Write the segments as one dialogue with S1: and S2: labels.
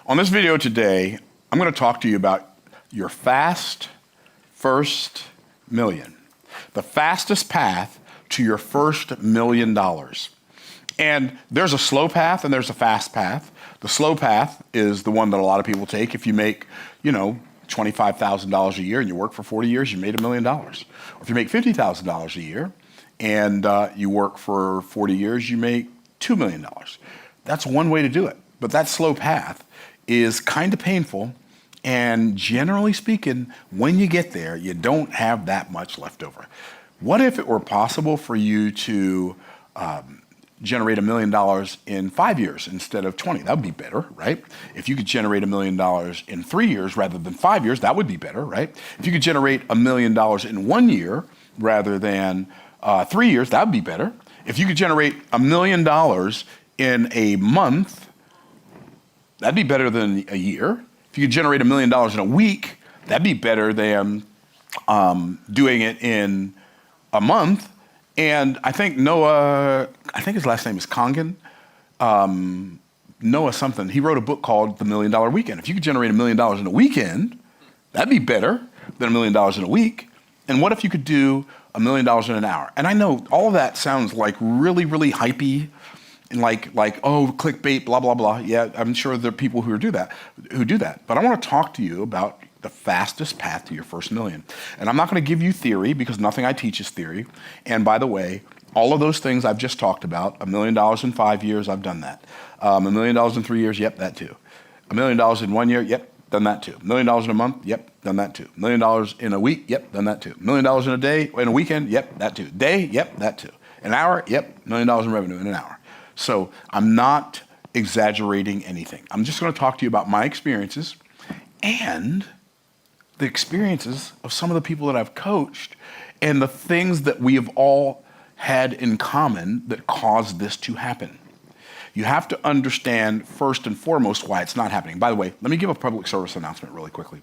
S1: On this video today, I'm going to talk to you about your fast first million, the fastest path to your first $1 million. And there's a slow path and there's a fast path. The slow path is the one that a lot of people take. If you make, $25,000 a year and you work for 40 years, you made $1 million. Or if you make $50,000 a year and you work for 40 years, you make $2 million. That's one way to do it. But that slow path is kind of painful. And generally speaking, when you get there, you don't have that much left over. What if it were possible for you to generate $1 million in 5 years instead of 20? That would be better, right? If you could generate $1 million in 3 years rather than 5 years, that would be better, right? If you could generate $1 million in 1 year rather than 3 years, that would be better. If you could generate $1 million in a month, that'd be better than a year. If you could generate $1 million in a week, that'd be better than doing it in a month. And I think Noah, his last name is Kangen, Noah something, he wrote a book called The $1 Million Weekend. If you could generate $1 million in a weekend, that'd be better than $1 million in a week. And what if you could do $1 million in an hour? And I know all of that sounds like really, really hypey and like, oh, clickbait, blah, blah, blah. Yeah, I'm sure there are people who do that. But I want to talk to you about the fastest path to your first million. And I'm not going to give you theory because nothing I teach is theory. And by the way, all of those things I've just talked about, $1 million in 5 years, I've done that. $1 million in 3 years, yep, that too. $1 million in 1 year, yep, done that too. $1 million in a month, yep, done that too. $1 million in a week, yep, done that too. $1 million in a day, in a weekend, yep, that too. Day, yep, that too. An hour, yep, $1 million in revenue in an hour. So I'm not exaggerating anything. I'm just going to talk to you about my experiences and the experiences of some of the people that I've coached and the things that we have all had in common that caused this to happen. You have to understand first and foremost why it's not happening. By the way, let me give a public service announcement really quickly.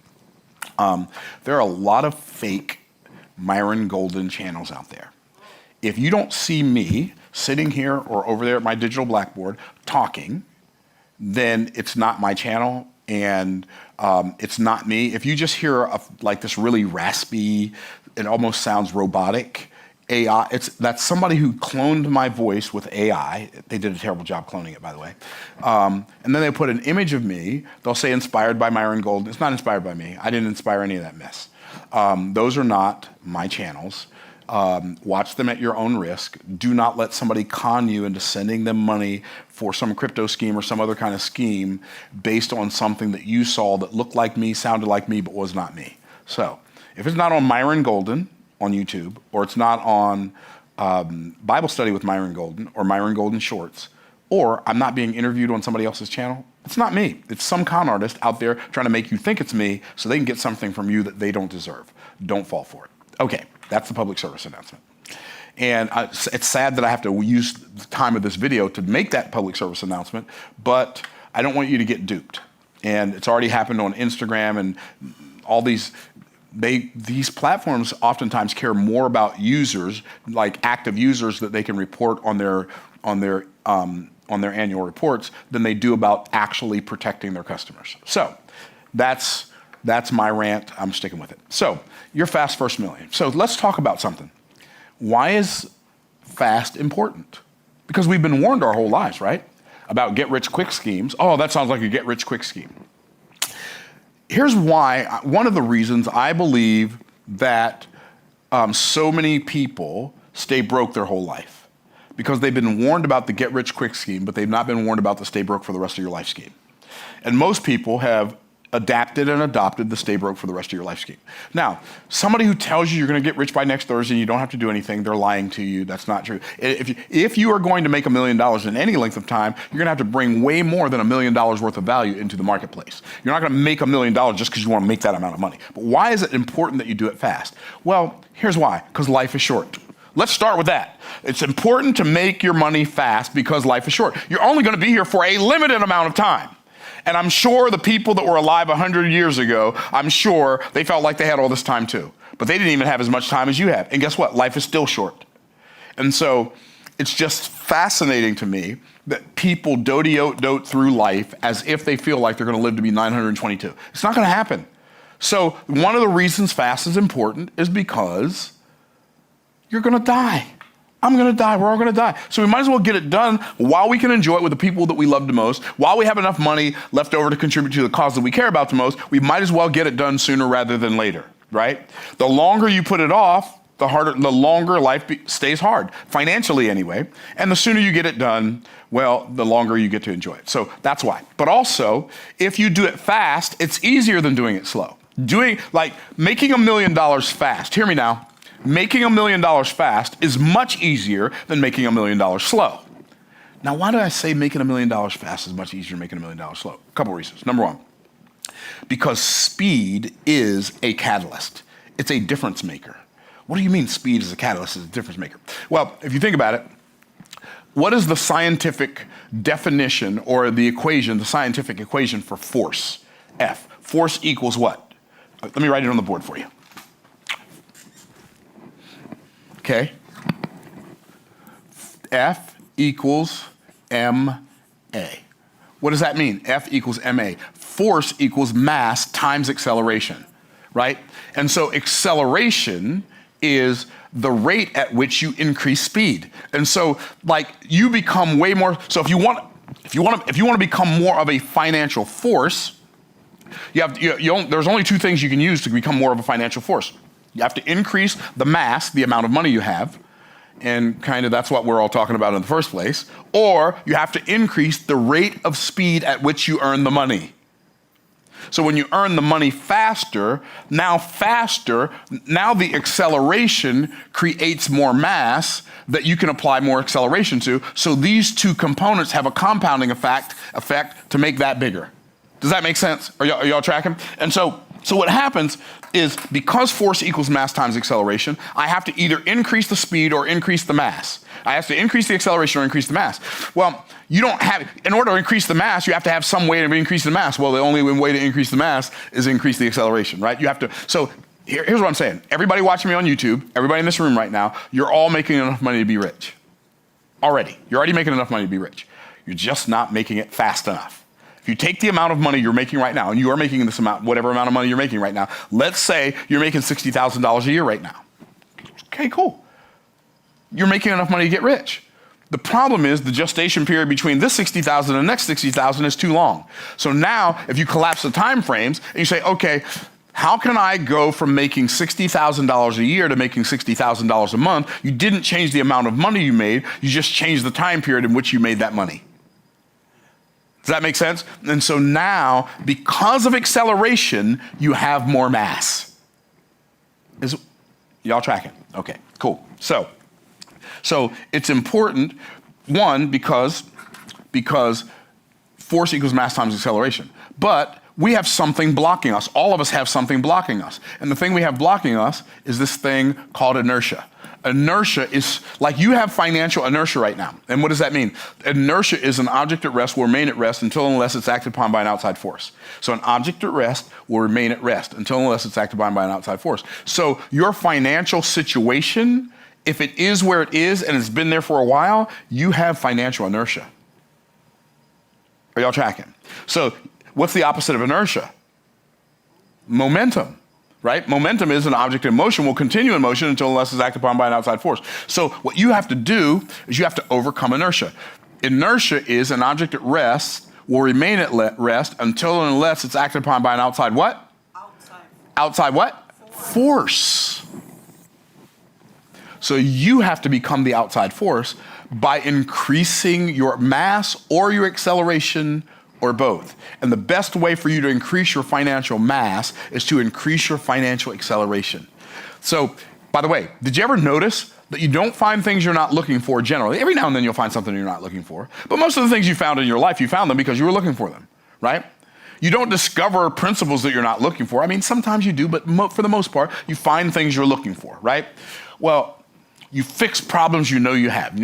S1: There are a lot of fake Myron Golden channels out there. If you don't see me sitting here or over there at my digital blackboard talking, then it's not my channel and it's not me. If you just hear like this really raspy, it almost sounds robotic AI, that's somebody who cloned my voice with AI. They did a terrible job cloning it, by the way. And then they put an image of me. They'll say inspired by Myron Golden. It's not inspired by me. I didn't inspire any of that mess. Those are not my channels. Watch them at your own risk. Do not let somebody con you into sending them money for some crypto scheme or some other kind of scheme based on something that you saw that looked like me, sounded like me, but was not me. So if it's not on Myron Golden on YouTube, or it's not on Bible Study with Myron Golden or Myron Golden Shorts, or I'm not being interviewed on somebody else's channel, it's not me. It's some con artist out there trying to make you think it's me so they can get something from you that they don't deserve. Don't fall for it. Okay. That's the public service announcement. And it's sad that I have to use the time of this video to make that public service announcement, but I don't want you to get duped. And it's already happened on Instagram and all these platforms oftentimes care more about users, like active users that they can report on their annual reports than they do about actually protecting their customers. So that's my rant. I'm sticking with it. So your fast first million. So let's talk about something. Why is fast important? Because we've been warned our whole lives, right? About get rich quick schemes. Oh, that sounds like a get rich quick scheme. Here's why. One of the reasons I believe that so many people stay broke their whole life. Because they've been warned about the get rich quick scheme, but they've not been warned about the stay broke for the rest of your life scheme. And most people have adapted and adopted the stay broke for the rest of your life scheme. Now, somebody who tells you you're going to get rich by next Thursday and you don't have to do anything, they're lying to you. That's not true. If you are going to make $1 million in any length of time, you're going to have to bring way more than $1 million worth of value into the marketplace. You're not going to make $1 million just because you want to make that amount of money. But why is it important that you do it fast? Well, here's why. Because life is short. Let's start with that. It's important to make your money fast because life is short. You're only going to be here for a limited amount of time. And I'm sure the people that were alive 100 years ago, I'm sure they felt like they had all this time too. But they didn't even have as much time as you have. And guess what? Life is still short. And so it's just fascinating to me that people dote through life as if they feel like they're going to live to be 922. It's not going to happen. So one of the reasons fast is important is because you're going to die. I'm going to die. We're all going to die. So we might as well get it done while we can enjoy it with the people that we love the most, while we have enough money left over to contribute to the cause that we care about the most. We might as well get it done sooner rather than later, right? The longer you put it off, the longer life stays hard, financially anyway. And the sooner you get it done, well, the longer you get to enjoy it. So that's why. But also, if you do it fast, it's easier than doing it slow. Making $1 million fast, hear me now, making $1 million fast is much easier than making $1 million slow. Now, why do I say making $1 million fast is much easier than making $1 million slow? A couple reasons. Number one, because speed is a catalyst. It's a difference maker. What do you mean speed is a catalyst, is a difference maker? Well, if you think about it, what is the scientific definition or the equation, the scientific equation for force? F. Force equals what? Let me write it on the board for you. Okay. F equals ma. What does that mean? F equals ma. Force equals mass times acceleration, right? And so acceleration is the rate at which you increase speed. And so you become way more, so if you want to become more of a financial force, there's only two things you can use to become more of a financial force. You have to increase the mass, the amount of money you have, and kind of that's what we're all talking about in the first place, or you have to increase the rate of speed at which you earn the money. So when you earn the money faster, now the acceleration creates more mass that you can apply more acceleration to. So these two components have a compounding effect to make that bigger. Does that make sense? Are y'all tracking? And so what happens is because force equals mass times acceleration, I have to either increase the speed or increase the mass. I have to increase the acceleration or increase the mass. Well, in order to increase the mass, you have to have some way to increase the mass. Well, the only way to increase the mass is increase the acceleration, right? So here's what I'm saying. Everybody watching me on YouTube, everybody in this room right now, you're all making enough money to be rich. Already. You're already making enough money to be rich. You're just not making it fast enough. If you take the amount of money you're making right now, and you are making this amount, whatever amount of money you're making right now, let's say you're making $60,000 a year right now. Okay, cool. You're making enough money to get rich. The problem is the gestation period between this 60,000 and the next 60,000 is too long. So now, if you collapse the time frames and you say, okay, how can I go from making $60,000 a year to making $60,000 a month? You didn't change the amount of money you made, you just changed the time period in which you made that money. Does that make sense? And so now, because of acceleration, you have more mass. Y'all tracking? Okay, cool. So it's important, one, because force equals mass times acceleration. But we have something blocking us. All of us have something blocking us. And the thing we have blocking us is this thing called inertia. Inertia is, like you have financial inertia right now. And what does that mean? Inertia is an object at rest will remain at rest until and unless it's acted upon by an outside force. So an object at rest will remain at rest until and unless it's acted upon by an outside force. So your financial situation, if it is where it is and it's been there for a while, you have financial inertia. Are y'all tracking? So what's the opposite of inertia? Momentum. Right? Momentum is an object in motion, will continue in motion until unless it's acted upon by an outside force. So what you have to do is you have to overcome inertia. Inertia is an object at rest, will remain at rest until and unless it's acted upon by an outside what? Outside what? Force. So you have to become the outside force by increasing your mass or your acceleration or both. And the best way for you to increase your financial mass is to increase your financial acceleration. So, by the way, did you ever notice that you don't find things you're not looking for generally? Every now and then you'll find something you're not looking for. But most of the things you found in your life, you found them because you were looking for them, right? You don't discover principles that you're not looking for. I mean, sometimes you do, but for the most part, you find things you're looking for, right? Well, you fix problems you know you have.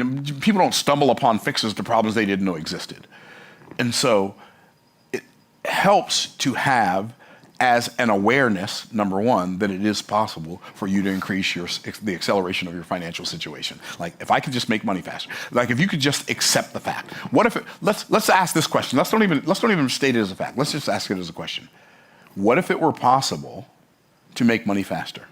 S1: People don't stumble upon fixes to problems they didn't know existed. And so, helps to have as an awareness, number one, that it is possible for you to increase the acceleration of your financial situation. Like, if I could just make money faster, like if you could just accept the fact. What if let's ask this question. Let's don't even state it as a fact. Let's just ask it as a question. What if it were possible to make money faster?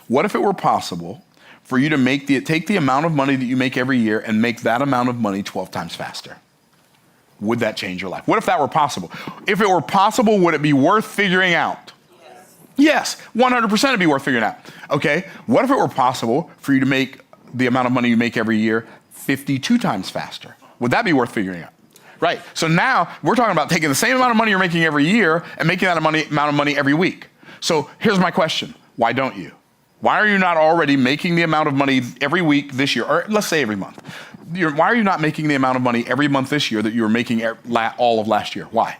S1: What if it were possible for you to take the amount of money that you make every year and make that amount of money 12 times faster? Would that change your life? What if that were possible? If it were possible, would it be worth figuring out? Yes, 100% it'd be worth figuring out. Okay, what if it were possible for you to make the amount of money you make every year 52 times faster? Would that be worth figuring out? Right, so now we're talking about taking the same amount of money you're making every year and making that amount of money every week. So here's my question, why don't you? Why are you not already making the amount of money every week this year, or let's say every month? Why are you not making the amount of money every month this year that you were making all of last year? Why?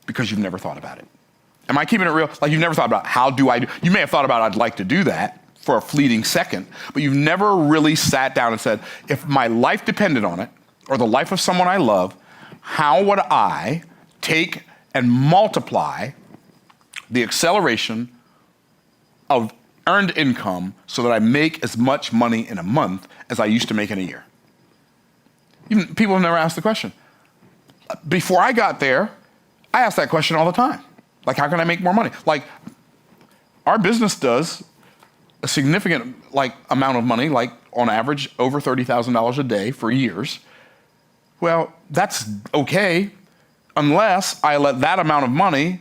S1: Because you've never thought about it. Am I keeping it real? Like, you've never thought about how do I do? You may have thought about I'd like to do that for a fleeting second, but you've never really sat down and said, if my life depended on it, or the life of someone I love, how would I take and multiply the acceleration of earned income so that I make as much money in a month as I used to make in a year? People have never asked the question. Before I got there, I asked that question all the time. Like, how can I make more money? Like, our business does a significant amount of money, like on average over $30,000 a day for years. Well, that's okay unless I let that amount of money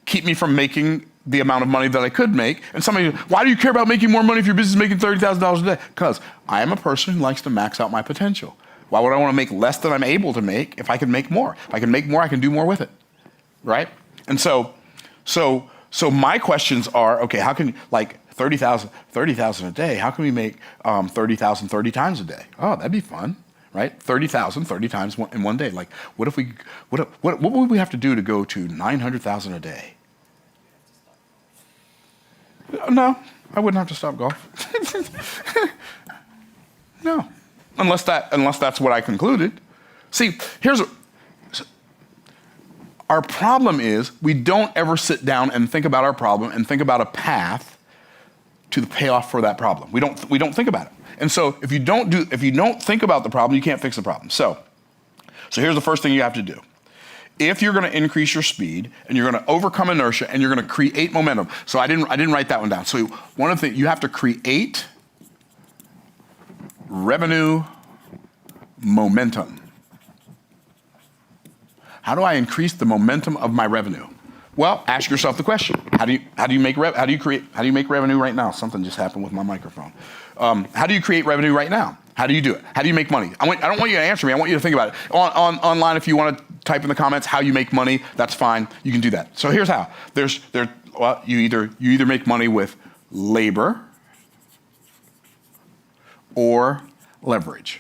S1: keep me from making the amount of money that I could make. And somebody, why do you care about making more money if your business is making $30,000 a day? Because I am a person who likes to max out my potential. Why would I want to make less than I'm able to make if I can make more? If I can make more, I can do more with it, right? And so my questions are, okay, how can, like, 30,000 a day, how can we make 30,000 30 times a day? Oh, that'd be fun, right? 30,000 30 times in one day. Like, what would we have to do to go to 900,000 a day? No, I wouldn't have to stop golf. No, unless that's what I concluded. See, our problem is we don't ever sit down and think about our problem and think about a path to the payoff for that problem. We don't think about it. And so if you don't think about the problem, you can't fix the problem. So here's the first thing you have to do. If you're going to increase your speed and you're going to overcome inertia and you're going to create momentum. So I didn't write that one down. So one of the things, you have to create revenue momentum. How do I increase the momentum of my revenue? Well, ask yourself the question. How do you make revenue right now? Something just happened with my microphone. How do you create revenue right now? How do you do it? How do you make money? I don't want you to answer me. I want you to think about it. Online, if you want to type in the comments how you make money, that's fine. You can do that. So here's how. You either make money with labor or leverage.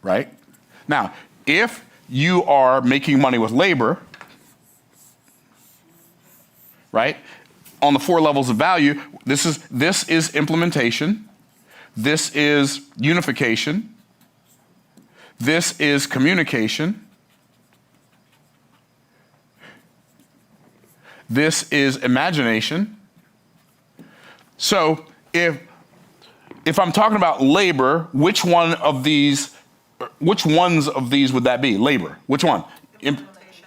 S1: Right? Now, if you are making money with labor, right? On the 4 levels of value, this is implementation. This is unification. This is communication. This is imagination. So if I'm talking about labor, which ones of these would that be? Labor. Which one?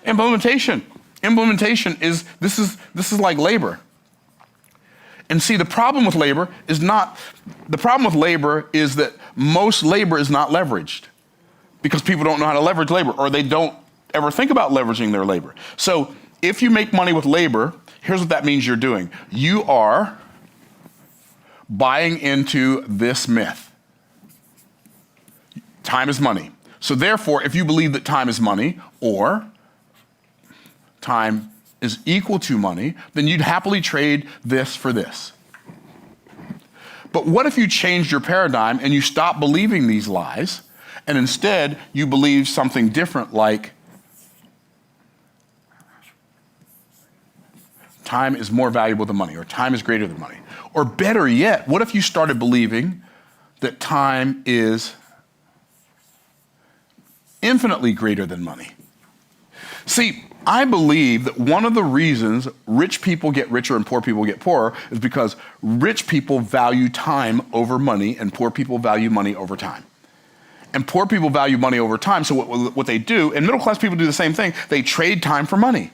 S1: Implementation. Implementation is like labor. And see, the problem with labor is that most labor is not leveraged because people don't know how to leverage labor, or they don't ever think about leveraging their labor. So if you make money with labor, here's what that means you're doing. You are buying into this myth. Time is money. So therefore, if you believe that time is money, or time is equal to money, then you'd happily trade this for this. But what if you changed your paradigm and you stopped believing these lies, and instead you believe something different, like time is more valuable than money, or time is greater than money? Or better yet, what if you started believing that time is infinitely greater than money? See, I believe that one of the reasons rich people get richer and poor people get poorer is because rich people value time over money and poor people value money over time. And poor people value money over time, so what they do, and middle class people do the same thing, they trade time for money.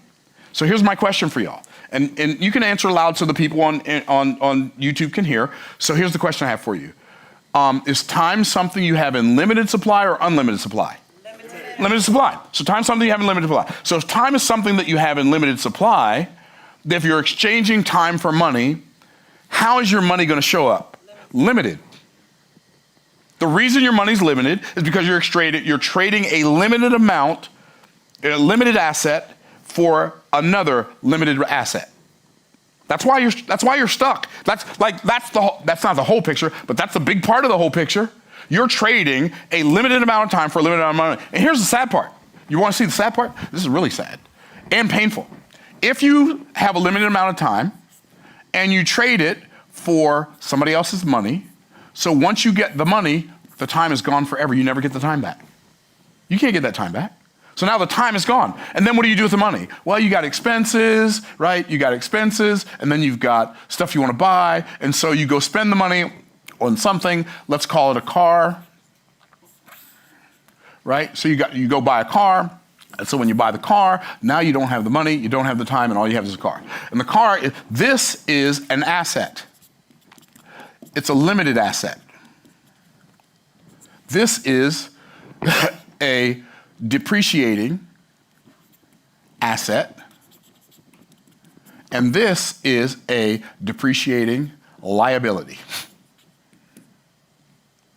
S1: So here's my question for y'all. And you can answer loud so the people on YouTube can hear. So here's the question I have for you. Is time something you have in limited supply or unlimited supply? Limited supply. So time's something you have in limited supply. So if time is something that you have in limited supply, if you're exchanging time for money, how is your money going to show up? Limited. The reason your money's limited is because you're trading a limited amount, a limited asset for another limited asset. That's why you're stuck. That's not the whole picture, but that's a big part of the whole picture. You're trading a limited amount of time for a limited amount of money. And here's the sad part. You want to see the sad part? This is really sad and painful. If you have a limited amount of time and you trade it for somebody else's money, so once you get the money, the time is gone forever. You never get the time back. You can't get that time back. So now the time is gone. And then what do you do with the money? Well, you got expenses, right? You got expenses, and then you've got stuff you want to buy, and so you go spend the money on something. Let's call it a car, right? So you go buy a car, and so when you buy the car, now you don't have the money, you don't have the time, and all you have is a car. And the car, this is an asset. It's a limited asset. This is a depreciating asset, and this is a depreciating liability.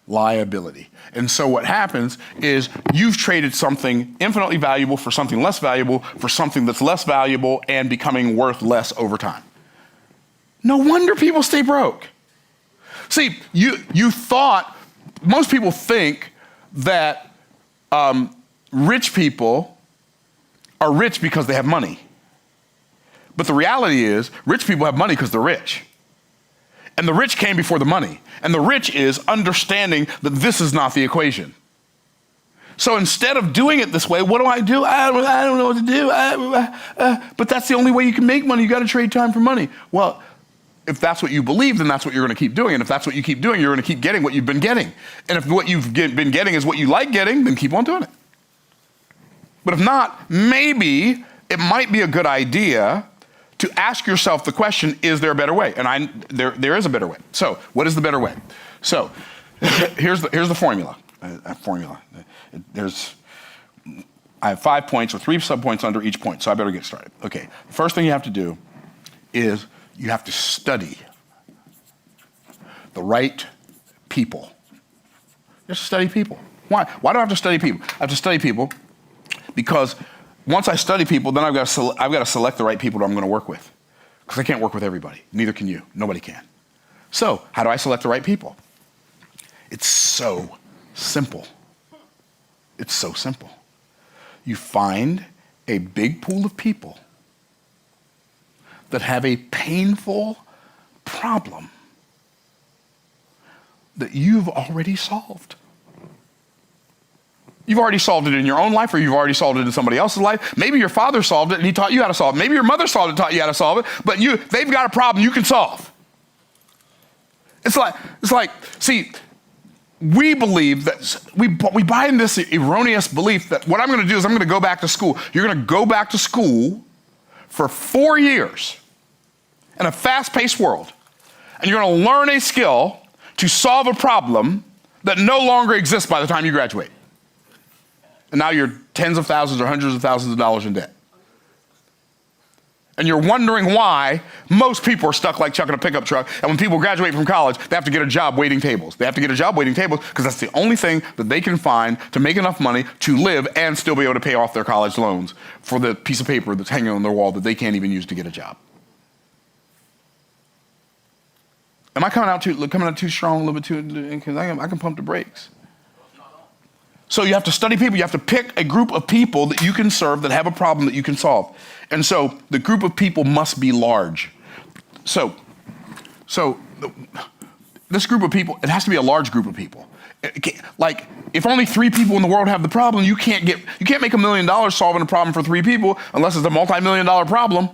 S1: Liability. And so what happens is you've traded something infinitely valuable for something less valuable for something that's less valuable and becoming worth less over time. No wonder people stay broke. See, you thought, most people think that rich people are rich because they have money. But the reality is, rich people have money because they're rich. And the rich came before the money. And the rich is understanding that this is not the equation. So instead of doing it this way, what do? I don't know what to do. But that's the only way you can make money. You got to trade time for money. Well, if that's what you believe, then that's what you're going to keep doing. And if that's what you keep doing, you're going to keep getting what you've been getting. And if what you've been getting is what you like getting, then keep on doing it. But if not, maybe it might be a good idea to ask yourself the question, is there a better way? And there is a better way. So what is the better way? So here's the formula. I have 5 points or 3 subpoints under each point, so I better get started. Okay, the first thing you have to do is you have to study the right people. You have to study people. Why? Why do I have to study people? I have to study people because once I study people, then I've got to select the right people that I'm going to work with. Because I can't work with everybody. Neither can you. Nobody can. So how do I select the right people? It's so simple. It's so simple. You find a big pool of people that have a painful problem that you've already solved. You've already solved it in your own life, or you've already solved it in somebody else's life. Maybe your father solved it and he taught you how to solve it. Maybe your mother solved it and taught you how to solve it, but they've got a problem you can solve. It's like, see, we believe that, we buy in this erroneous belief that what I'm going to do is I'm going to go back to school. You're going to go back to school for 4 years in a fast-paced world, and you're going to learn a skill to solve a problem that no longer exists by the time you graduate. And now you're tens of thousands or hundreds of thousands of dollars in debt. And you're wondering why most people are stuck like Chuck in a pickup truck, and when people graduate from college, they have to get a job waiting tables. They have to get a job waiting tables because that's the only thing that they can find to make enough money to live and still be able to pay off their college loans for the piece of paper that's hanging on their wall that they can't even use to get a job. Am I coming out too strong a little bit too? Because I can pump the brakes. So you have to study people. You have to pick a group of people that you can serve that have a problem that you can solve. And so the group of people must be large. So this group of people, it has to be a large group of people. Like, if only 3 people in the world have the problem, you can't make $1 million solving a problem for 3 people unless it's a multi-million-dollar problem.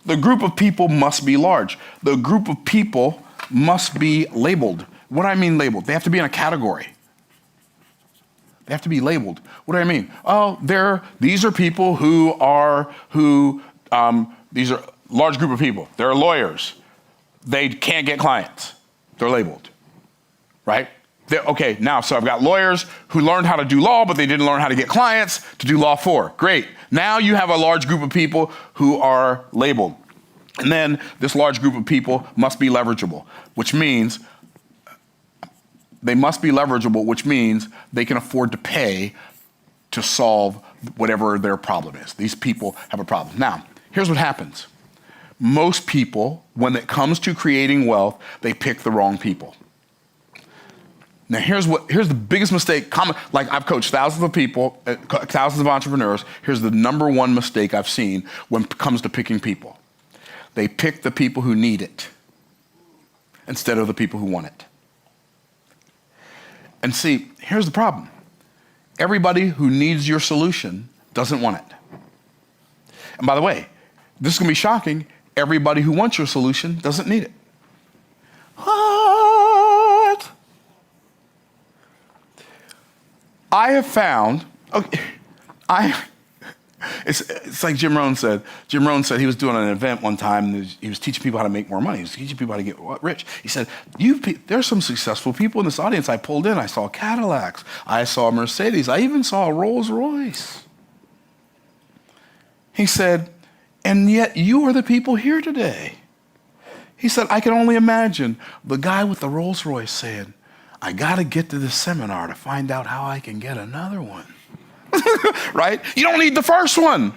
S1: The group of people must be large. The group of people must be labeled. What do I mean labeled? They have to be in a category. They have to be labeled. What do I mean? Oh, these are people these are a large group of people. They're lawyers. They can't get clients. They're labeled, right? Okay, now, so I've got lawyers who learned how to do law, but they didn't learn how to get clients to do law for. Great. Now you have a large group of people who are labeled. And then this large group of people must be leverageable, which means they must be leverageable, which means they can afford to pay to solve whatever their problem is. These people have a problem. Now, here's what happens. Most people, when it comes to creating wealth, they pick the wrong people. Now, here's the biggest mistake. Like, I've coached thousands of people, thousands of entrepreneurs. Here's the number one mistake I've seen when it comes to picking people. They pick the people who need it instead of the people who want it. And see, here's the problem. Everybody who needs your solution doesn't want it. And by the way, this is going to be shocking. Everybody who wants your solution doesn't need it. What? I have found, it's like Jim Rohn said. Jim Rohn said he was doing an event one time, and he was teaching people how to make more money. He was teaching people how to get rich. He said, there's some successful people in this audience I pulled in. I saw Cadillacs. I saw Mercedes. I even saw a Rolls Royce. He said, and yet you are the people here today. He said, I can only imagine the guy with the Rolls Royce saying, I got to get to this seminar to find out how I can get another one. Right? You don't need the first one.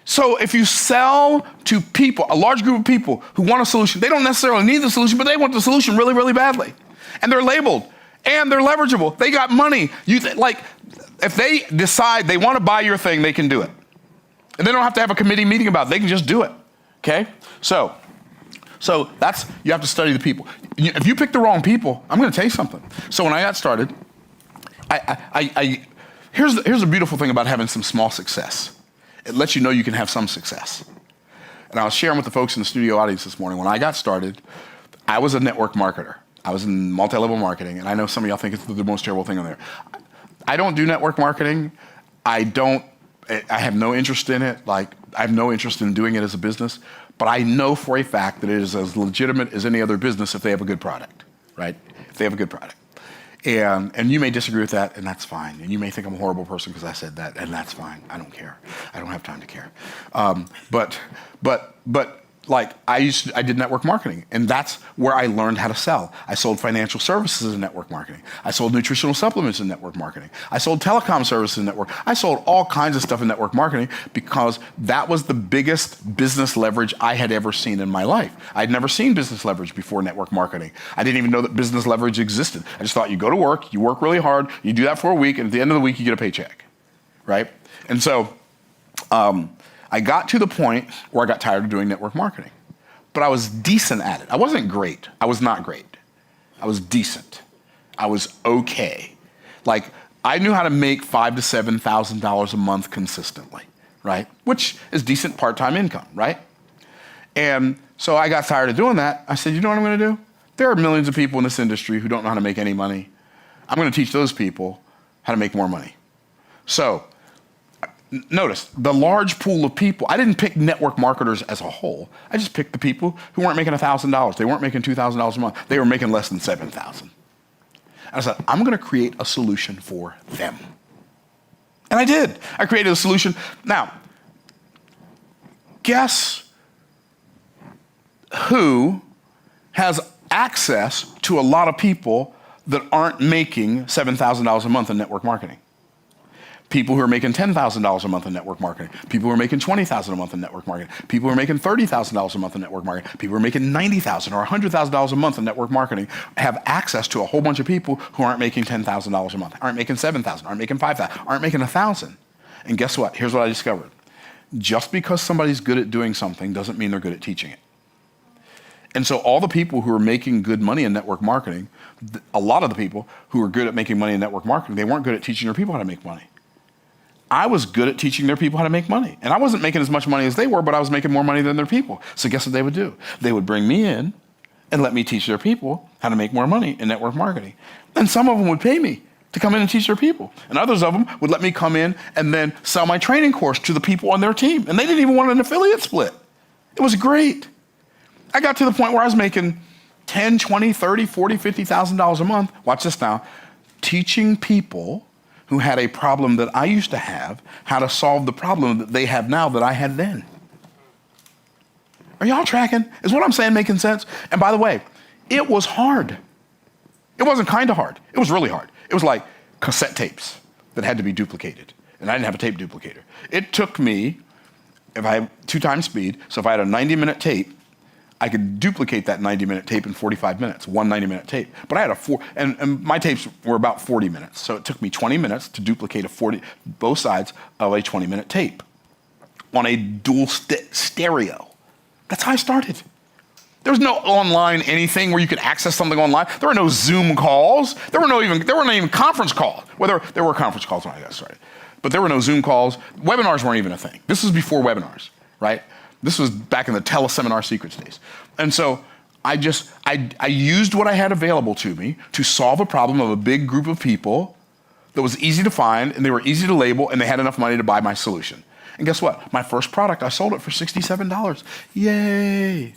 S1: So if you sell to people, a large group of people who want a solution, they don't necessarily need the solution, but they want the solution really, really badly. And they're labeled, and they're leverageable. They got money. If they decide they want to buy your thing, they can do it. And they don't have to have a committee meeting about it. They can just do it, okay? So that's, you have to study the people. If you pick the wrong people, I'm going to tell you something. So when I got started, here's the beautiful thing about having some small success. It lets you know you can have some success. And I was sharing with the folks in the studio audience this morning, when I got started, I was a network marketer. I was in multi-level marketing, and I know some of y'all think it's the most terrible thing on there. I don't do network marketing. I have no interest in it. I have no interest in doing it as a business, but I know for a fact that it is as legitimate as any other business if they have a good product, right? If they have a good product. And you may disagree with that, and that's fine. And you may think I'm a horrible person because I said that, and that's fine. I don't care. I don't have time to care. But I did network marketing, and that's where I learned how to sell. I sold financial services in network marketing. I sold nutritional supplements in network marketing. I sold telecom services in network. I sold all kinds of stuff in network marketing because that was the biggest business leverage I had ever seen in my life. I'd never seen business leverage before network marketing. I didn't even know that business leverage existed. I just thought you go to work, you work really hard, you do that for a week, and at the end of the week you get a paycheck, right? And so, I got to the point where I got tired of doing network marketing, but I was decent at it. I wasn't great. I was not great. I was decent. I was okay. I knew how to make $5,000 to $7,000 a month consistently, right? Which is decent part-time income, right? And so I got tired of doing that. I said, you know what I'm going to do? There are millions of people in this industry who don't know how to make any money. I'm going to teach those people how to make more money. So, notice, the large pool of people, I didn't pick network marketers as a whole. I just picked the people who weren't making $1,000. They weren't making $2,000 a month. They were making less than $7,000. And I said, I'm going to create a solution for them. And I did. I created a solution. Now, guess who has access to a lot of people that aren't making $7,000 a month in network marketing? People who are making $10,000 a month in network marketing. People who are making $20,000 a month in network marketing. People who are making $30,000 a month in network marketing. People who are making $90,000 or $100,000 a month in network marketing have access to a whole bunch of people who aren't making $10,000 a month, aren't making $7,000, aren't making $5,000, aren't making $1,000. And guess what? Here's what I discovered. Just because somebody's good at doing something doesn't mean they're good at teaching it. And so all the people who are making good money in network marketing, a lot of the people who are good at making money in network marketing, they weren't good at teaching their people how to make money. I was good at teaching their people how to make money. And I wasn't making as much money as they were, but I was making more money than their people. So guess what they would do? They would bring me in and let me teach their people how to make more money in network marketing. And some of them would pay me to come in and teach their people. And others of them would let me come in and then sell my training course to the people on their team. And they didn't even want an affiliate split. It was great. I got to the point where I was making $10, $20, $30, $40, $50,000 a month. Watch this now. Teaching people who had a problem that I used to have how to solve the problem that they have now that I had then. Are y'all tracking? Is what I'm saying making sense? And by the way, it was hard. It wasn't kind of hard. It was really hard. It was like cassette tapes that had to be duplicated. And I didn't have a tape duplicator. It took me, if I had 2 times speed, so if I had a 90-minute tape, I could duplicate that 90-minute tape in 45 minutes, one 90-minute tape. But I had and my tapes were about 40 minutes. So it took me 20 minutes to duplicate both sides of a 20-minute tape on a dual stereo. That's how I started. There was no online anything where you could access something online. There were no Zoom calls. There weren't even conference calls. Well, there were conference calls when I got started, but there were no Zoom calls. Webinars weren't even a thing. This was before webinars, right? This was back in the teleseminar secrets days. And so I used what I had available to me to solve a problem of a big group of people that was easy to find, and they were easy to label, and they had enough money to buy my solution. And guess what? My first product, I sold it for $67. Yay.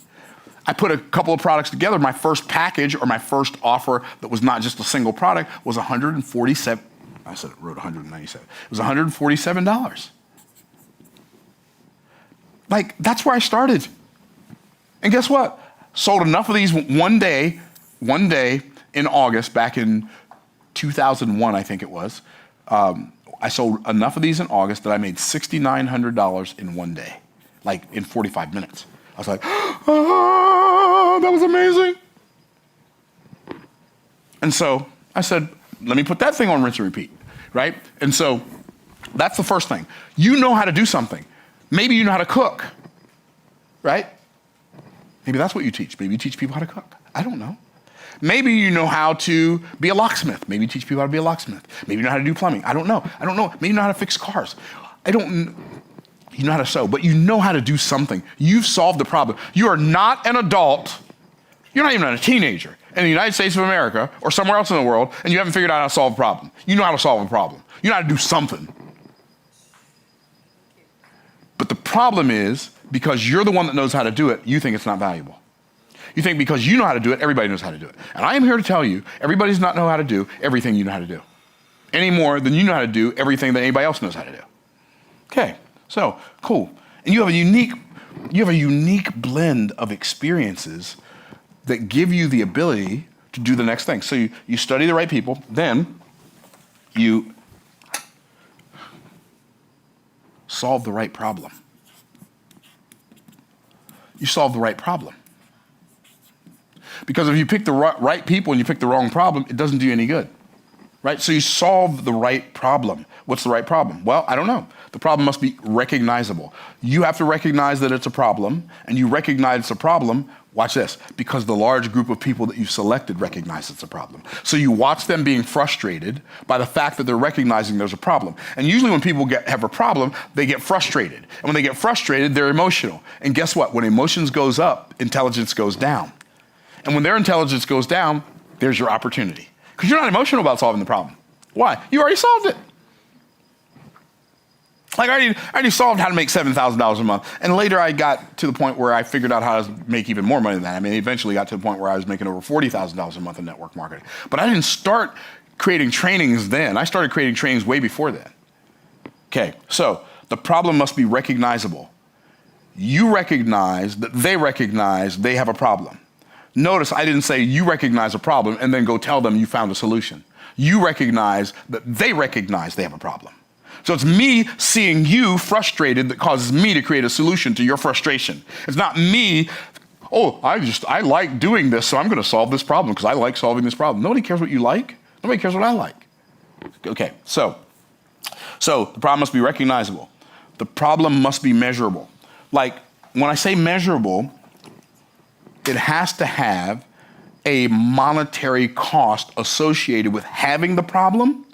S1: I put a couple of products together. My first package or my first offer that was not just a single product was $147. I said, wrote $197. It was $147. Like, that's where I started. And guess what? Sold enough of these one day in August, back in 2001, I think it was. I sold enough of these in August that I made $6,900 in one day, like in 45 minutes. I was like, oh, that was amazing. And so I said, let me put that thing on rinse and repeat, right? And so that's the first thing. You know how to do something. Maybe you know how to cook, right? Maybe that's what you teach. Maybe you teach people how to cook. I don't know. Maybe you know how to be a locksmith. Maybe you teach people how to be a locksmith. Maybe you know how to do plumbing. I don't know. Maybe you know how to fix cars. You know how to sew, but you know how to do something. You've solved the problem. You are not an adult. You're not even a teenager in the United States of America or somewhere else in the world, and you haven't figured out how to solve a problem. You know how to solve a problem. You know how to do something. But the problem is, because you're the one that knows how to do it, you think it's not valuable. You think because you know how to do it, everybody knows how to do it. And I am here to tell you, everybody does not know how to do everything you know how to do, any more than you know how to do everything that anybody else knows how to do. Okay, so cool. And you have a unique blend of experiences that give you the ability to do the next thing. So you study the right people, then you solve the right problem. You solve the right problem. Because if you pick the right people and you pick the wrong problem, it doesn't do you any good, right? So you solve the right problem. What's the right problem? Well, I don't know. The problem must be recognizable. You have to recognize that it's a problem, and you recognize it's a problem, watch this, because the large group of people that you've selected recognize it's a problem. So you watch them being frustrated by the fact that they're recognizing there's a problem. And usually when people have a problem, they get frustrated. And when they get frustrated, they're emotional. And guess what? When emotions goes up, intelligence goes down. And when their intelligence goes down, there's your opportunity. Because you're not emotional about solving the problem. Why? You already solved it. Like I already solved how to make $7,000 a month. And later I got to the point where I figured out how to make even more money than that. I mean, eventually got to the point where I was making over $40,000 a month in network marketing. But I didn't start creating trainings then. I started creating trainings way before then. Okay, so the problem must be recognizable. You recognize that they have a problem. Notice I didn't say you recognize a problem and then go tell them you found a solution. You recognize that they have a problem. So it's me seeing you frustrated that causes me to create a solution to your frustration. It's not me, oh, I like doing this, so I'm going to solve this problem because I like solving this problem. Nobody cares what you like. Nobody cares what I like. Okay, so the problem must be recognizable. The problem must be measurable. Like, when I say measurable, it has to have a monetary cost associated with having the problem,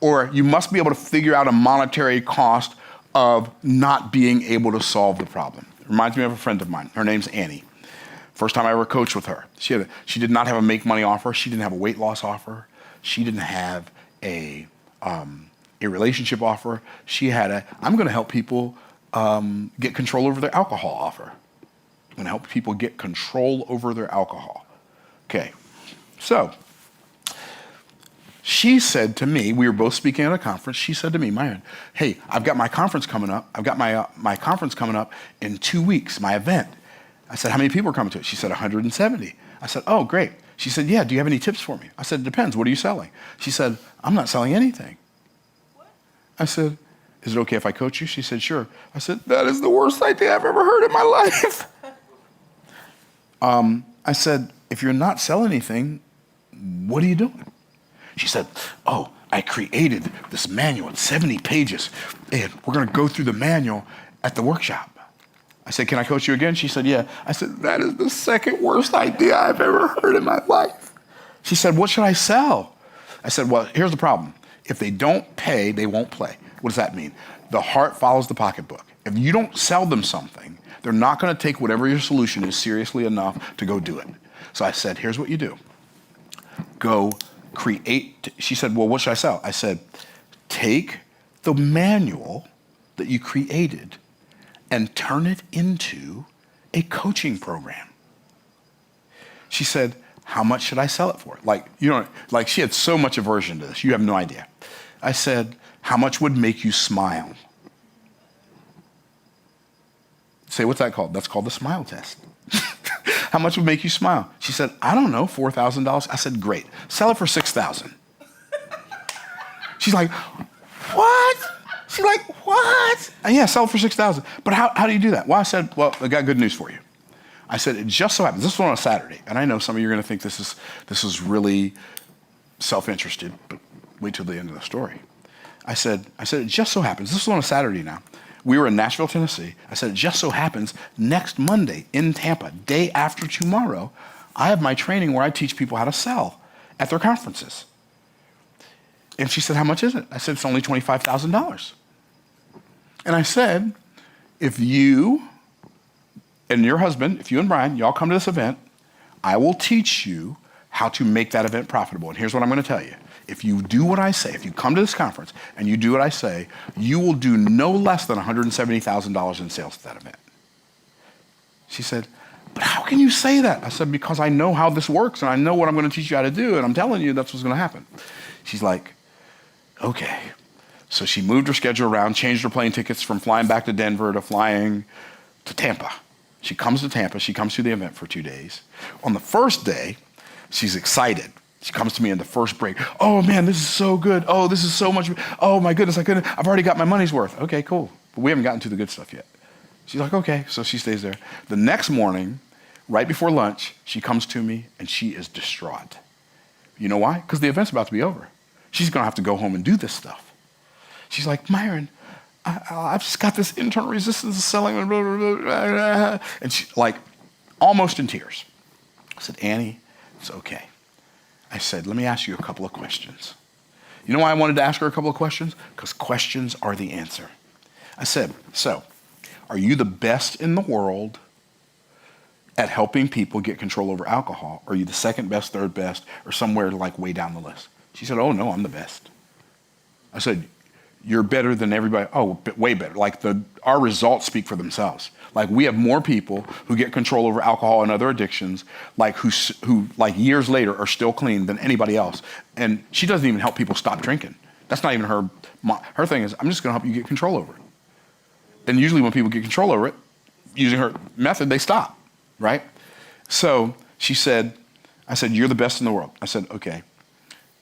S1: or you must be able to figure out a monetary cost of not being able to solve the problem. It reminds me of a friend of mine. Her name's Annie. First time I ever coached with her. She did not have a make money offer. She didn't have a weight loss offer. She didn't have a relationship offer. She had a, I'm gonna help people get control over their alcohol offer. I'm gonna help people get control over their alcohol. Okay, so she said to me, we were both speaking at a conference, she said to me, Myron, hey, I've got my conference coming up. I've got my conference coming up in 2 weeks, my event. I said, how many people are coming to it? She said, 170. I said, oh, great. She said, yeah, do you have any tips for me? I said, it depends, what are you selling? She said, I'm not selling anything. What? I said, is it okay if I coach you? She said, sure. I said, that is the worst idea I've ever heard in my life. I said, if you're not selling anything, what are you doing? She said, oh, I created this manual, it's 70 pages, and we're gonna go through the manual at the workshop. I said, can I coach you again? She said, yeah. I said, that is the second worst idea I've ever heard in my life. She said, what should I sell? I said, well, here's the problem. If they don't pay, they won't play. What does that mean? The heart follows the pocketbook. If you don't sell them something, they're not gonna take whatever your solution is seriously enough to go do it. So I said, here's what you do. Go create, she said, well, what should I sell? I said, take the manual that you created and turn it into a coaching program. She said, how much should I sell it for? Like, you know, like she had so much aversion to this, you have no idea. I said, how much would make you smile? Say, what's that called? That's called the smile test. How much would make you smile? She said, I don't know, $4,000. I said, great, sell it for $6,000. She's like, what? She's like, what? And yeah, sell it for $6,000. But how do you do that? Well, I said, well, I got good news for you. I said, it just so happens, this was on a Saturday, and I know some of you are gonna think this is really self-interested, but wait till the end of the story. I said, it just so happens, this was on a Saturday now, we were in Nashville, Tennessee. I said, it just so happens, next Monday in Tampa, day after tomorrow, I have my training where I teach people how to sell at their conferences. And she said, how much is it? I said, it's only $25,000. And I said, if you and your husband, if you and Brian, y'all come to this event, I will teach you how to make that event profitable. And here's what I'm gonna tell you. If you do what I say, if you come to this conference and you do what I say, you will do no less than $170,000 in sales at that event. She said, but how can you say that? I said, because I know how this works and I know what I'm gonna teach you how to do, and I'm telling you that's what's gonna happen. She's like, okay. So she moved her schedule around, changed her plane tickets from flying back to Denver to flying to Tampa. She comes to Tampa, she comes to the event for 2 days. On the first day, she's excited. She comes to me in the first break. Oh man, this is so good. Oh, this is so much. Oh my goodness, I've already got my money's worth. Okay, cool. But we haven't gotten to the good stuff yet. She's like, okay, so she stays there. The next morning, right before lunch, she comes to me and she is distraught. You know why? Because the event's about to be over. She's gonna have to go home and do this stuff. She's like, Myron, I've just got this internal resistance to selling, blah, blah, blah, blah. And she's like, almost in tears. I said, Annie, it's okay. I said, let me ask you a couple of questions. You know why I wanted to ask her a couple of questions? Because questions are the answer. I said, so, are you the best in the world at helping people get control over alcohol? Or are you the second best, third best, or somewhere like way down the list? She said, oh no, I'm the best. I said, you're better than everybody. Oh, way better. Like our results speak for themselves. Like we have more people who get control over alcohol and other addictions, like who like years later are still clean than anybody else. And she doesn't even help people stop drinking. That's not even her thing is, I'm just gonna help you get control over it. And usually when people get control over it, using her method, they stop, right? So she said, I said, you're the best in the world. I said, okay.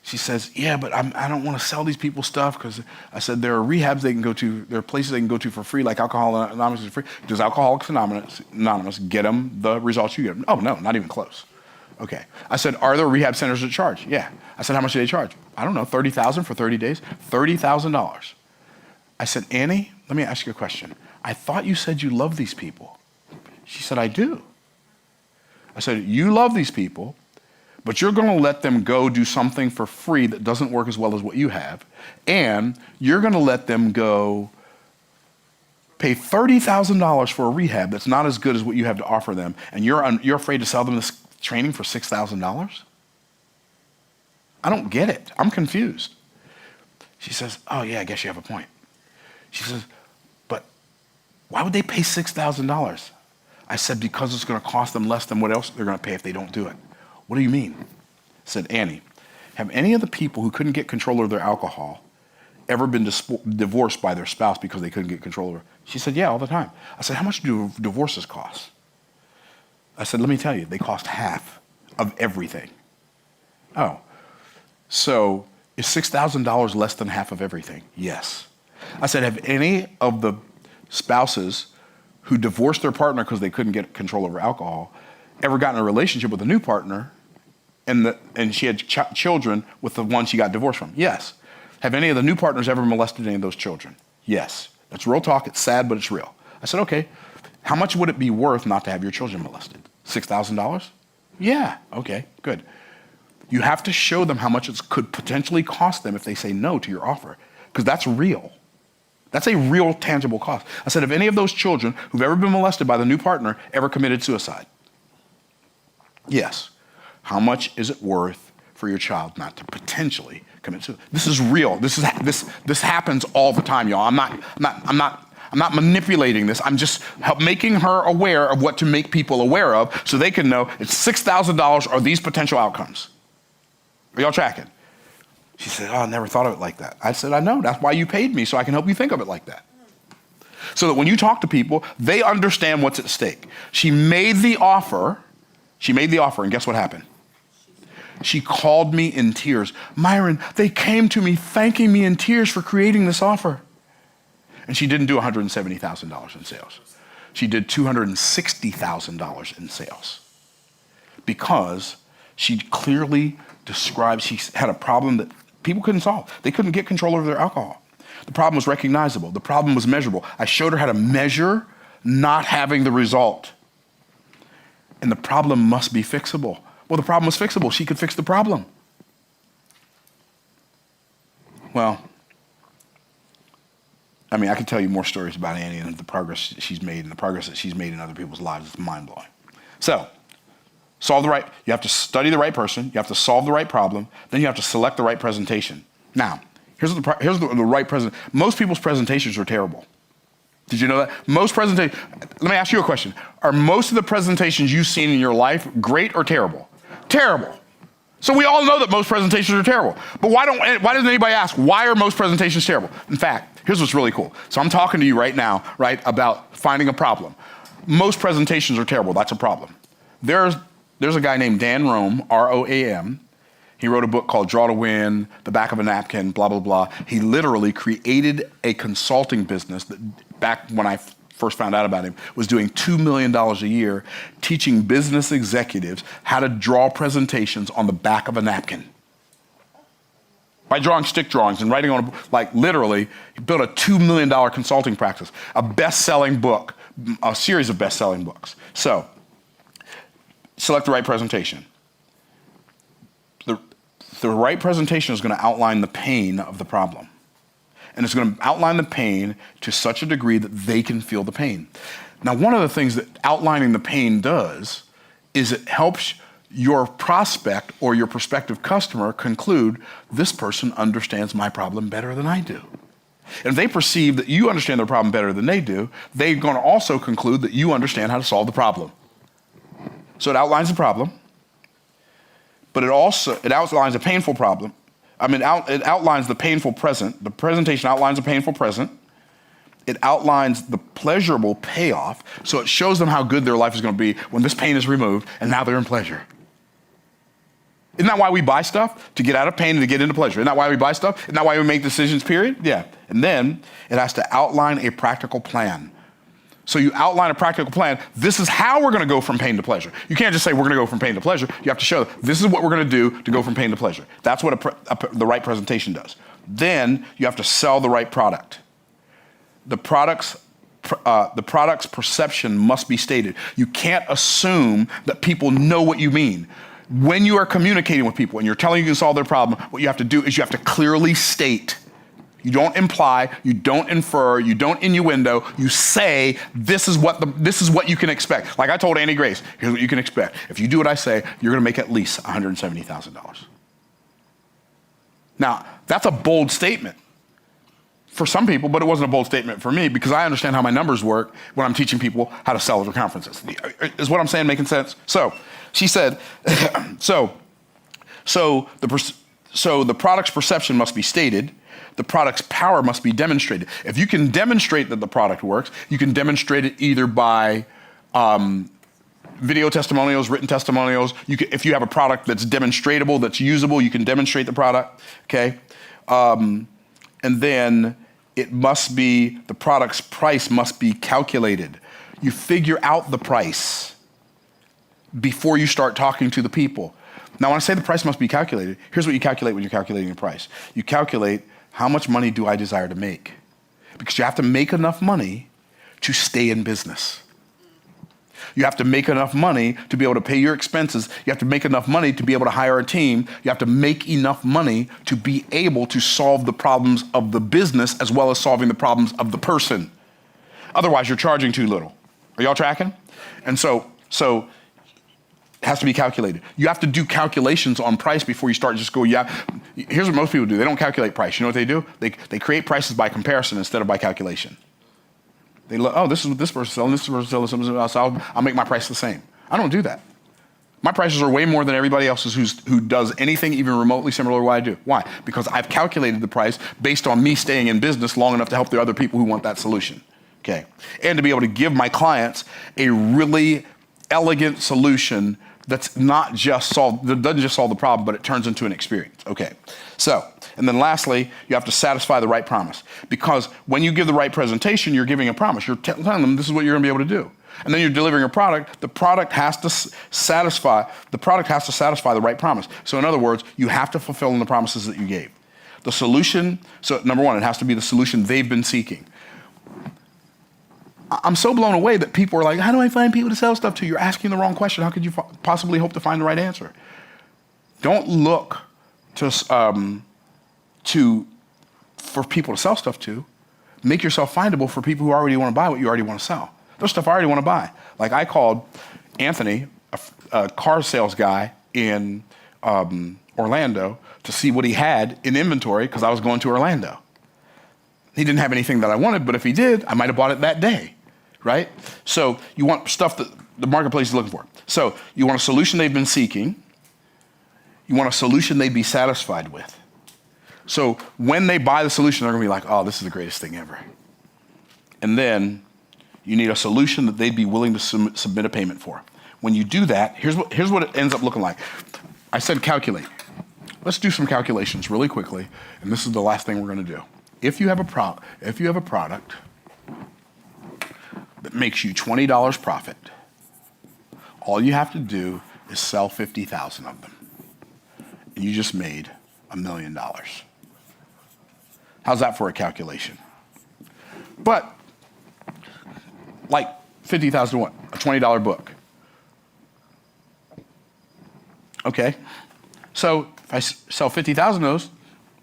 S1: She says, yeah, but I don't want to sell these people stuff because I said there are rehabs they can go to, there are places they can go to for free, like Alcoholics Anonymous is free. Does Alcoholics Anonymous get them the results you get? Oh, no, not even close. Okay. I said, are there rehab centers that charge? Yeah. I said, how much do they charge? I don't know, $30,000 for 30 days? $30,000. I said, Annie, let me ask you a question. I thought you said you love these people. She said, I do. I said, you love these people, but you're going to let them go do something for free that doesn't work as well as what you have, and you're going to let them go pay $30,000 for a rehab that's not as good as what you have to offer them, and you're afraid to sell them this training for $6,000? I don't get it. I'm confused. She says, oh yeah, I guess you have a point. She says, but why would they pay $6,000? I said, because it's going to cost them less than what else they're going to pay if they don't do it. What do you mean? I said, Annie, have any of the people who couldn't get control of their alcohol ever been divorced by their spouse because they couldn't get control of it? She said, yeah, all the time. I said, how much do divorces cost? I said, let me tell you, they cost half of everything. Oh, so is $6,000 less than half of everything? Yes. I said, have any of the spouses who divorced their partner because they couldn't get control over alcohol ever gotten a relationship with a new partner and she had children with the one she got divorced from? Yes. Have any of the new partners ever molested any of those children? Yes. That's real talk. It's sad, but it's real. I said, okay, how much would it be worth not to have your children molested? $6,000? Yeah. Okay, good. You have to show them how much it could potentially cost them if they say no to your offer, because that's real. That's a real tangible cost. I said, have any of those children who've ever been molested by the new partner ever committed suicide? Yes. How much is it worth for your child not to potentially commit suicide? This is real. This happens all the time, y'all. I'm not manipulating this. I'm just making her aware of what to make people aware of so they can know it's $6,000 or these potential outcomes. Are y'all tracking? She said, oh, I never thought of it like that. I said, I know. That's why you paid me, so I can help you think of it like that. So that when you talk to people, they understand what's at stake. She made the offer, and guess what happened? She called me in tears. Myron, they came to me thanking me in tears for creating this offer. And she didn't do $170,000 in sales. She did $260,000 in sales because she clearly described she had a problem that people couldn't solve. They couldn't get control over their alcohol. The problem was recognizable. The problem was measurable. I showed her how to measure not having the result. And the problem must be fixable. Well, the problem was fixable. She could fix the problem. Well, I mean, I could tell you more stories about Annie and the progress she's made and the progress that she's made in other people's lives. It's mind-blowing. So, you have to study the right person, you have to solve the right problem, then you have to select the right presentation. Now, here's the right presentation. Most people's presentations are terrible. Did you know that? Let me ask you a question. Are most of the presentations you've seen in your life great or terrible? Terrible. So we all know that most presentations are terrible. But why doesn't anybody ask, why are most presentations terrible? In fact, here's what's really cool. So I'm talking to you right now, right, about finding a problem. Most presentations are terrible. That's a problem. There's a guy named Dan Roam, R-O-A-M. He wrote a book called Draw to Win, The Back of a Napkin, blah, blah, blah. He literally created a consulting business that, back when I first found out about him, was doing $2 million a year teaching business executives how to draw presentations on the back of a napkin. By drawing stick drawings and writing on, literally, he built a $2 million consulting practice, a best-selling book, a series of best-selling books. So, select the right presentation. The right presentation is going to outline the pain of the problem. And it's going to outline the pain to such a degree that they can feel the pain. Now, one of the things that outlining the pain does is it helps your prospect or your prospective customer conclude, this person understands my problem better than I do. And if they perceive that you understand their problem better than they do, they're going to also conclude that you understand how to solve the problem. So it outlines the problem, but it outlines a painful problem. It outlines the painful present. The presentation outlines the painful present. It outlines the pleasurable payoff, so it shows them how good their life is going to be when this pain is removed and now they're in pleasure. Isn't that why we buy stuff? To get out of pain and to get into pleasure. Isn't that why we buy stuff? Isn't that why we make decisions, period? Yeah. And then it has to outline a practical plan. So you outline a practical plan. This is how we're going to go from pain to pleasure. You can't just say we're going to go from pain to pleasure. You have to show this is what we're going to do to go from pain to pleasure. That's what the right presentation does. Then you have to sell the right product. The product's the product's perception must be stated. You can't assume that people know what you mean. When you are communicating with people and you're telling you to solve their problem, what you have to do is you have to clearly state. You don't imply, you don't infer, you don't innuendo. You say, this is what you can expect. Like I told Andy Grace, here's what you can expect. If you do what I say, you're going to make at least $170,000. Now, that's a bold statement for some people, but it wasn't a bold statement for me because I understand how my numbers work when I'm teaching people how to sell at their conferences. Is what I'm saying making sense? So she said, so the product's perception must be stated. The product's power must be demonstrated. If you can demonstrate that the product works, you can demonstrate it either by video testimonials, written testimonials. If you have a product that's demonstratable, that's usable, you can demonstrate the product, okay? And then the product's price must be calculated. You figure out the price before you start talking to the people. Now, when I say the price must be calculated, here's what you calculate when you're calculating the price. You calculate how much money do I desire to make? Because you have to make enough money to stay in business. You have to make enough money to be able to pay your expenses. You have to make enough money to be able to hire a team. You have to make enough money to be able to solve the problems of the business as well as solving the problems of the person. Otherwise, you're charging too little. Are y'all tracking? And so it has to be calculated. You have to do calculations on price before you start just go, yeah. Here's what most people do. They don't calculate price. You know what they do? They create prices by comparison instead of by calculation. They look, oh, this is what this person's selling, this person's selling something else, I'll make my price the same. I don't do that. My prices are way more than everybody else's who does anything even remotely similar to what I do. Why? Because I've calculated the price based on me staying in business long enough to help the other people who want that solution. Okay. And to be able to give my clients a really elegant solution that's not just that doesn't just solve the problem, but it turns into an experience. Okay. So, and then lastly, you have to satisfy the right promise. Because when you give the right presentation, you're giving a promise. You're telling them this is what you're gonna be able to do. And then you're delivering a product, the product has to satisfy the right promise. So in other words, you have to fulfill the promises that you gave. The solution, so number one, it has to be the solution they've been seeking. I'm so blown away that people are like, how do I find people to sell stuff to? You're asking the wrong question. How could you possibly hope to find the right answer? Don't look for people to sell stuff to. Make yourself findable for people who already want to buy what you already want to sell. There's stuff I already want to buy. Like I called Anthony, a car sales guy in Orlando, to see what he had in inventory because I was going to Orlando. He didn't have anything that I wanted, but if he did, I might have bought it that day, right? So you want stuff that the marketplace is looking for. So you want a solution they've been seeking. You want a solution they'd be satisfied with. So when they buy the solution, they're gonna be like, oh, this is the greatest thing ever. And then you need a solution that they'd be willing to submit a payment for. When you do that, here's what it ends up looking like. I said calculate. Let's do some calculations really quickly, and this is the last thing we're gonna do. If you have a product that makes you $20 profit, all you have to do is sell 50,000 of them. And you just made $1 million. How's that for a calculation? But like 50,000 to what? A $20 book. Okay. So if I sell 50,000 of those,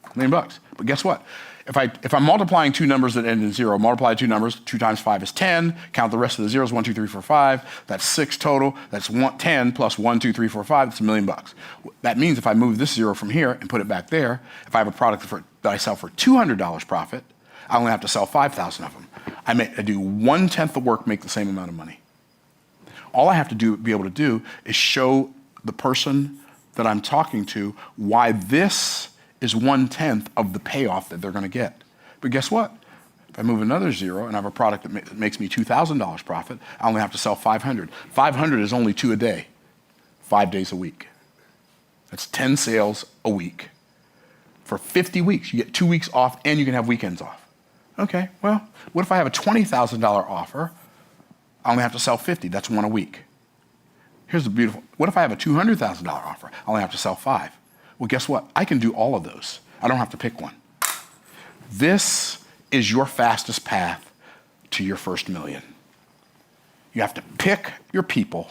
S1: $1 million bucks. But guess what? If I'm multiplying two numbers that end in zero, multiply two numbers, 2 times 5 is 10, count the rest of the zeros, 1, 2, 3, 4, 5, that's 6 total, that's 10 plus 1, 2, 3, 4, 5, that's $1 million bucks. That means if I move this zero from here and put it back there, if I have a product that I sell for $200 profit, I only have to sell 5,000 of them. I do 1/10 the work, make the same amount of money. All I have to be able to do is show the person that I'm talking to why this is 1/10 of the payoff that they're gonna get. But guess what? If I move another zero and I have a product that makes me $2,000 profit, I only have to sell 500. 500 is only 2 a day, 5 days a week. That's 10 sales a week. For 50 weeks, you get 2 weeks off and you can have weekends off. Okay, well, what if I have a $20,000 offer? I only have to sell 50, that's 1 a week. Here's the beautiful, what if I have a $200,000 offer? I only have to sell 5. Well, guess what? I can do all of those. I don't have to pick one. This is your fastest path to your first million. You have to pick your people.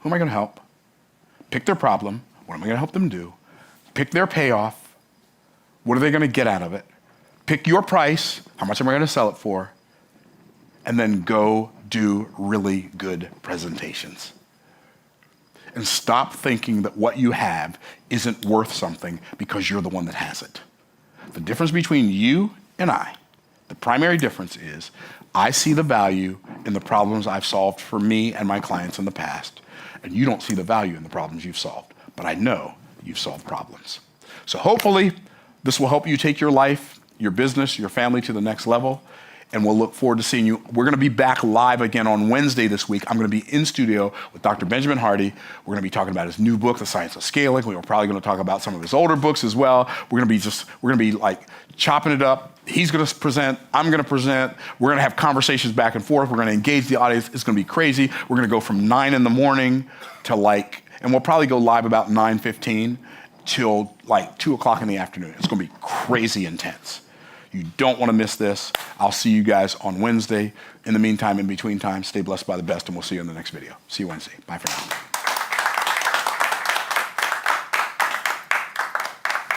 S1: Who am I going to help? Pick their problem. What am I going to help them do? Pick their payoff. What are they going to get out of it? Pick your price. How much am I going to sell it for? And then go do really good presentations. And stop thinking that what you have isn't worth something because you're the one that has it. The difference between you and I, the primary difference is I see the value in the problems I've solved for me and my clients in the past, and you don't see the value in the problems you've solved. But I know you've solved problems. So hopefully this will help you take your life, your business, your family to the next level. And we'll look forward to seeing you. We're going to be back live again on Wednesday this week. I'm going to be in studio with Dr. Benjamin Hardy. We're going to be talking about his new book, The Science of Scaling. We're probably going to talk about some of his older books as well. We're going to be like chopping it up. He's going to present. I'm going to present. We're going to have conversations back and forth. We're going to engage the audience. It's going to be crazy. We're going to go from 9 in the morning to and we'll probably go live about 9:15 till 2 o'clock in the afternoon. It's going to be crazy intense. You don't want to miss this. I'll see you guys on Wednesday. In the meantime, in between time, stay blessed by the best, and we'll see you in the next video. See you Wednesday. Bye for now.